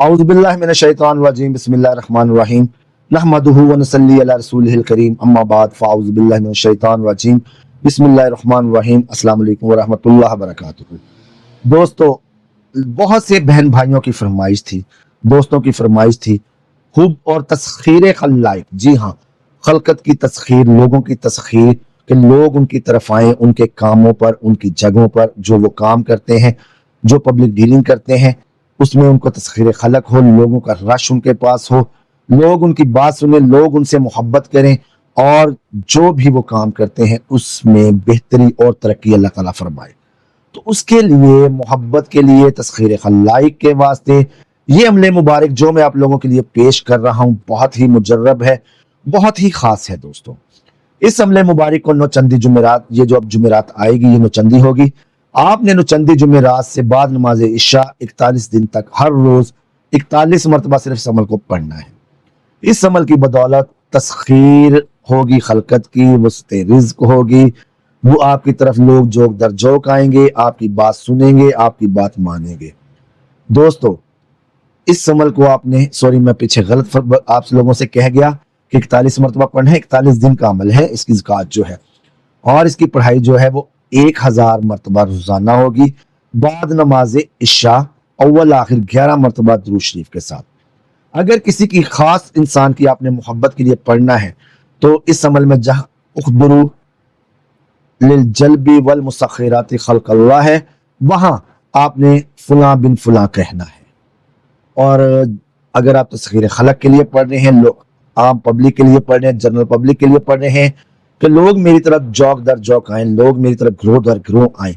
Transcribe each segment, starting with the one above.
औज़ुबिल्लाहि मिनश्शैतानिर्रजीम बिस्मिल्लाहिर्रहमानिर्रहीम नहमदुहु व नसल्ली अला रसूलिहिल करीम अम्मा बाद फ़अऊज़ुबिल्लाहि मिनश्शैतानिर्रजीम बिस्मिल्लाहिर्रहमानिर्रहीम अस्सलामु अलैकुम व रहमतुल्लाहि व बरकातुहू। दोस्तों, बहुत से बहन भाइयों की फरमाइश थी, दोस्तों की फरमाइश थी, हुब और तस्खीर खल्लाइक। जी हाँ, खलकत की तस्खीर, लोगों की तस्खीर, कि लोग उनकी तरफ आएँ, उनके कामों पर, उनकी जगहों पर जो वो काम करते हैं, जो पब्लिक डीलिंग करते हैं, उसमें उनको तस्खीर खलक हो, लोगों का रश उनके पास हो, लोग उनकी बात सुने, लोग उनसे मोहब्बत करें और जो भी वो काम करते हैं उसमें बेहतरी और तरक्की अल्लाह ताला फरमाए। तो उसके लिए, मोहब्बत के लिए, तस्खीर खल्लाइक के वास्ते ये अमले मुबारक जो मैं आप लोगों के लिए पेश कर रहा हूँ बहुत ही मुजर्रब है, बहुत ही खास है। दोस्तों, इस अमले मुबारक को नौचंदी जुमेरात, ये जो अब जुमेरात आएगी ये नौचंदी होगी। आपने नौचंदी जुमेरात से बाद नमाज इशा 41 दिन तक हर रोज 41 मरतबा सिर्फ इस अमल को पढ़ना है। इस अमल की बदौलत तस्खीर होगी, खलकत की वस्ते रिज्क होगी, वो आपकी तरफ लोग जोक दर जोक आएंगे, आपकी बात सुनेंगे, आपकी बात मानेंगे। दोस्तों, इस अमल को आपने, सॉरी मैं पीछे गलत आप लोगों से कह गया कि 41 मरतबा पढ़ना है, 41 दिन का अमल है इसकी ज़कात जो है, और इसकी पढ़ाई जो है वो 1000 मरतबा रोजाना होगी बाद नमाज इशा, अव्वल आखिर 11 मरतबा दुरूद शरीफ के साथ। अगर किसी की खास इंसान की आपने मोहब्बत के लिए पढ़ना है तो इस अमल में जहाँ उखदुरू लिल जल्बी वल मुसख्खिराति खल्क़ल्लाह है, वहां आपने फुला बिन फुला कहना है। और अगर आप तस्खीर खलक के लिए पढ़ रहे हैं, लोग आम पब्लिक के लिए पढ़ रहे हैं, जनरल पब्लिक के लिए पढ़ रहे हैं कि लोग मेरी तरफ जौक दर जौक आए, लोग मेरी तरफ ग्रोह दर ग्रोह आए,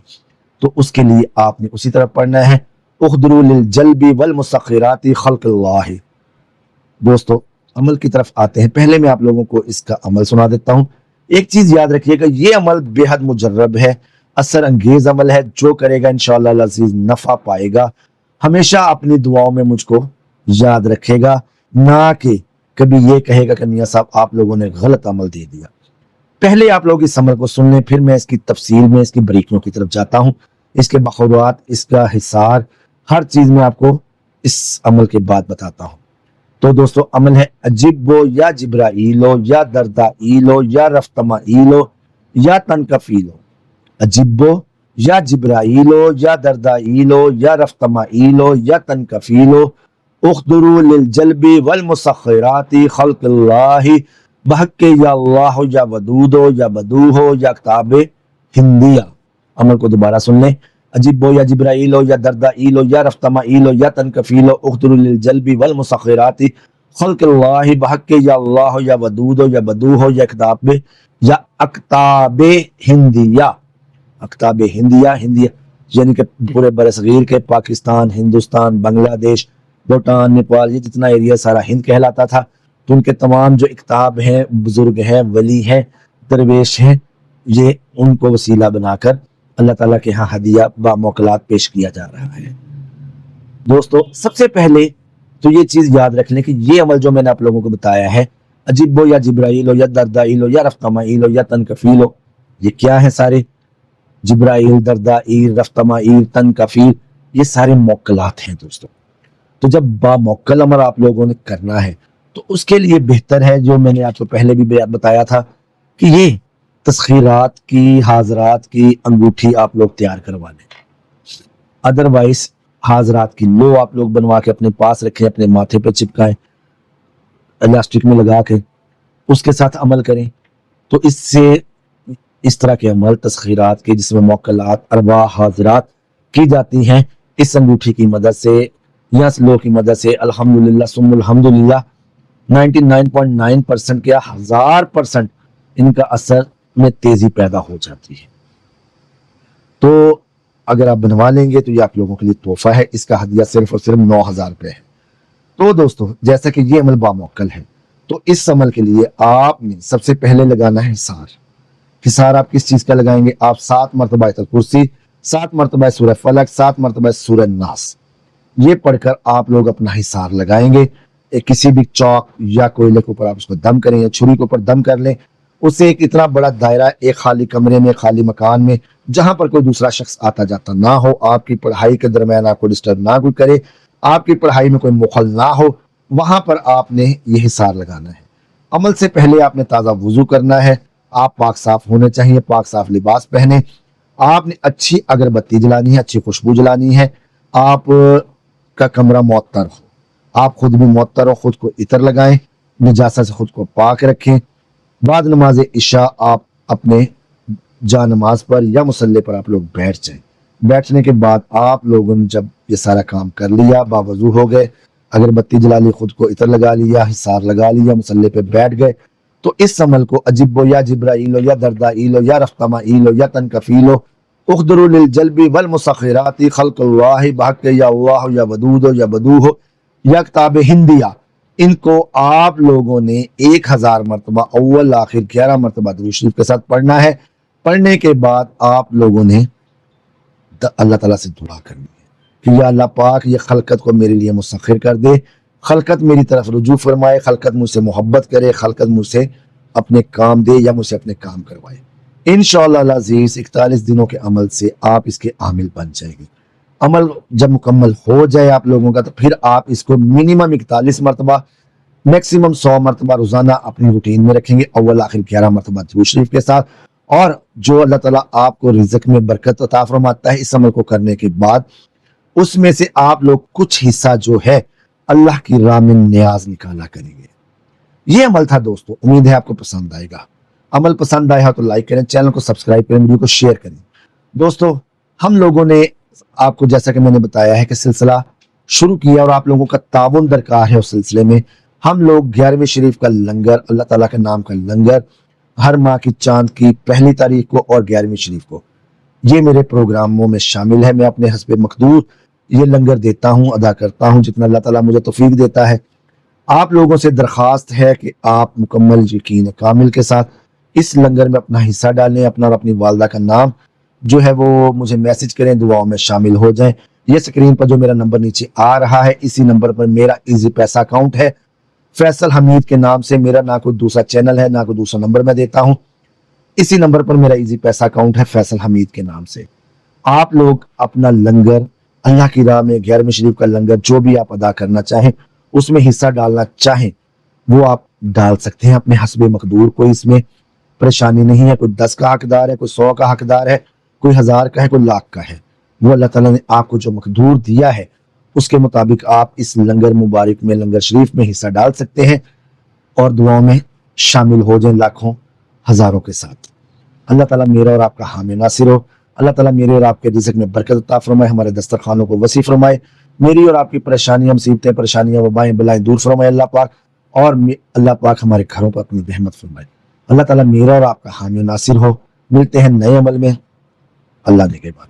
तो उसके लिए आपने उसी तरह पढ़ना है, उखदुरू लिल जल्बी वल मुसख्खिराति खल्क़ल्लाह। दोस्तों, अमल की तरफ आते हैं। पहले मैं आप लोगों को इसका अमल सुना देता हूँ। एक चीज याद रखिएगा, ये अमल बेहद मुजर्रब है, असर अंगेज अमल है, जो करेगा इंशाअल्लाह अज़ीज नफा पाएगा। हमेशा अपनी दुआओं में मुझको याद रखेगा, ना कि कभी ये कहेगा कि मियाँ साहब आप लोगों ने गलत अमल दे दिया। पहले आप लोग इस अमल को सुन लें, फिर मैं इसकी तफसील में, इसकी बारीकियों की तरफ जाता हूँ, इसके बखौरात, इसका हिसार, हर चीज में आपको इस अमल के बाद बताता हूँ। तो दोस्तों, अमल है अजिबो या जिब्राइलो या दर्दाइलो या रफ्तमाइलो या तनकफीलो। अजिबो या जिब्राइलो या दर्दाइलो या रफ्तमाइलो या तनकफीलो उखदुरू लिल जल्बी वल मुसख्खिराति खल्क़िल्लाहि बहक्के या अल्लाह या वदूदो या बदूहो या किताबे हिंदिया। अमल को दोबारा सुन लें। अजिबो या जिब्राइलो या दर्दाइलो या रफ्तमाइलो या तनकफीलो उखदुरू लिल जल्बी वल मुसख्खिराति खल्क़िल्लाहि बहक्के या अल्लाह या वदूदो या बदूहो या किताबे या अक्ताबे हिंदिया। अक्ताबे हिंदिया, हिंदिया यानी कि पूरे बरसगीर के पाकिस्तान, हिंदुस्तान, बांग्लादेश, भूटान, नेपाल, ये जितना एरिया सारा हिंद कहलाता था, तो उनके तमाम जो इक्ताब हैं, बुजुर्ग हैं, वली हैं, दरवेश हैं, ये उनको वसीला बनाकर अल्लाह ताला के यहाँ हदिया व मोकलात पेश किया जा रहा है। दोस्तों, सबसे पहले तो ये चीज याद रख लें कि ये अमल जो मैंने आप लोगों को बताया है, अजिबो या जिब्राइलो या दर्दाइलो या रफ्तमाइलो या तनकफीलो, ये क्या है सारे? जिब्राइल, दर्दाइल, रफ्तमाइल, तनकफील, ये सारे मोकलात हैं। दोस्तों, तो जब बामोक्कल अमल आप लोगों ने करना है तो उसके लिए बेहतर है, जो मैंने आपको पहले भी बताया था, कि ये तस्खीरात की, हाजरात की अंगूठी आप लोग तैयार करवा लें। अदरवाइज हाजरात की लो आप लोग बनवा के अपने पास रखें, अपने माथे पर चिपकाएं, इलास्टिक में लगा के उसके साथ अमल करें। तो इससे इस तरह के अमल तस्खीरात के, जिसमें मोक्कलात, अरवा, हाजरात की जाती हैं, इस अंगूठी की मदद से या लो की मदद से अल्हम्दुलिल्लाह सुम्मा अल्हम्दुलिल्लाह 99.9% क्या 1000% इनका असर में तेजी पैदा हो जाती है। तो अगर आप बनवा लेंगे तो ये आप लोगों के लिए तोहफा है, इसका हदिया सिर्फ और सिर्फ 9000 रुपये है। तो दोस्तों, जैसा कि ये अमल बामोक्कल है, तो इस अमल के लिए आपने सबसे पहले लगाना है हिसार। हिसार आप किस चीज का लगाएंगे? आप 7 मरतबा आयतुल कुर्सी, 7 मरतबा सूरह फलक, 7 मरतबा सूरह नास, ये पढ़कर आप लोग अपना हिसार लगाएंगे। किसी भी चौक या कोयले के ऊपर आप उसको दम करें या छुरी के ऊपर दम कर लें। उससे एक इतना बड़ा दायरा, एक खाली कमरे में, खाली मकान में, जहां पर कोई दूसरा शख्स आता जाता ना हो, आपकी पढ़ाई के दरमियान आपको डिस्टर्ब ना कोई करे, आपकी पढ़ाई में कोई मुखल ना हो, वहां पर आपने ये हिसार लगाना है। अमल से पहले आपने ताज़ा वुजू करना है, आप पाक साफ होने चाहिए, पाक साफ लिबास पहने, आपने अच्छी अगरबत्ती जलानी है, अच्छी खुशबू जलानी है, आप का कमरा मुअत्तर हो, आप खुद भी मुअत्तर हो, खुद को इतर लगाएं, निजासा से खुद को पाक रखें। बाद नमाज इशा आप अपने जा नमाज पर या मुसल्ले पर आप लोग बैठ जाएं। बैठने के बाद आप लोगों ने जब ये सारा काम कर लिया, बावजू हो गए, अगरबत्ती जला ली, खुद को इतर लगा लिया, हिसार लगा लिया, मुसल्ले पे बैठ गए, तो इस अमल को अजिबो या जिब्राइल हो या दरदाइल हो या रफ्तमाइल हो या तनकफील हो, उखदरु लिल जल्बी वल मुसखिराती खल्क़ुल्लाहि बहक या अल्लाह या वदूद हो या बदू हो या किताब हिंदिया, इनको आप लोगों ने 1000 मरतबा अव्वल आखिर 11 मरतबा दुरूद शरीफ के साथ पढ़ना है। पढ़ने के बाद आप लोगों ने अल्लाह ताला से दुआ करनी है कि या अल्लाह पाक ये खलकत को मेरे लिए मुसख्खिर कर दे, खलकत मेरी तरफ रुजू फरमाए, खलकत मुझसे मोहब्बत करे, खलकत मुझसे अपने काम दे या मुझसे अपने काम करवाए। इंशाअल्लाह अज़ीज़ 41 दिनों के अमल से आप इसके आमिल बन जाएंगे। अमल जब मुकम्मल हो जाए आप लोगों का, तो फिर आप इसको मिनिमम 41 मरतबा, मैक्सिमम 100 मरतबा रोजाना अपनी रूटीन में रखेंगे, अव्वल आखिर 11 मरतबा दुरूद शरीफ के साथ। और जो अल्लाह ताला आपको रिज़्क़ में बरकत अता फरमाता है इस अमल को करने के बाद, उसमें से आप लोग कुछ हिस्सा जो है अल्लाह की राह में न्याज निकाला करेंगे। ये अमल था दोस्तों, उम्मीद है आपको पसंद आएगा। अमल पसंद आया तो लाइक करें, चैनल को सब्सक्राइब करें, वीडियो को शेयर करें। दोस्तों, हम लोगों ने आपको जैसा कि मैंने बताया है कि सिलसिला शुरू किया और आप लोगों का ताउन दरकार है। उस सिलसिले में हम लोग 11वीं शरीफ का लंगर, अल्लाह ताला के नाम का लंगर, हर माह की चांद की पहली तारीख को और 11वीं शरीफ को, ये मेरे प्रोग्रामों में शामिल है। मैं अपने हस्बे मकदूर ये लंगर देता हूँ, अदा करता हूँ जितना अल्लाह ताला मुझे तौफीक देता है। आप लोगों से दरख्वास्त है कि आप मुकम्मल यकीन कामिल के साथ इस लंगर में अपना हिस्सा डालें, अपना और अपनी वालदा का नाम जो है वो मुझे मैसेज करें, दुआओं में शामिल हो जाएं। ये स्क्रीन पर जो मेरा नंबर नीचे आ रहा है, इसी नंबर पर मेरा इजी पैसा अकाउंट है, फैसल हमीद के नाम से। मेरा ना कोई दूसरा चैनल है, ना कोई दूसरा नंबर मैं देता हूँ। इसी नंबर पर मेरा इजी पैसा अकाउंट है, फैसल हमीद के नाम से। आप लोग अपना लंगर अल्लाह की राह में, 11वीं शरीफ का लंगर जो भी आप अदा करना चाहें, उसमें हिस्सा डालना चाहें, वो आप डाल सकते हैं अपने हस्बे मकदूर। कोई इसमें परेशानी नहीं है। कोई 10 का हकदार है, कोई 100 का हकदार है, कोई 1000 का है, कोई लाख का है। वो अल्लाह ताला ने आपको जो मकदूर दिया है उसके मुताबिक आप इस लंगर मुबारक में, लंगर शरीफ में हिस्सा डाल सकते हैं और दुआओं में शामिल हो जाएं लाखों हजारों के साथ। अल्लाह ताला मेरा और आपका हामी नासिर हो। अल्लाह ताला मेरे और आपके रिज़्क़ में बरकत अता फरमाए, हमारे दस्तरखानों को वसी फरमाए, मेरी और आपकी परेशानियां, मुसीबतें, परेशानियां, वबाएं, बलाएं दूर फरमाए अल्लाह पाक, और अल्लाह पाक हमारे घरों पर अपनी रहमत फरमाए। अल्लाह ताला मेरा और आपका हामी नासिर हो। मिलते हैं नए अमल में। अल्लाह ने के बाद।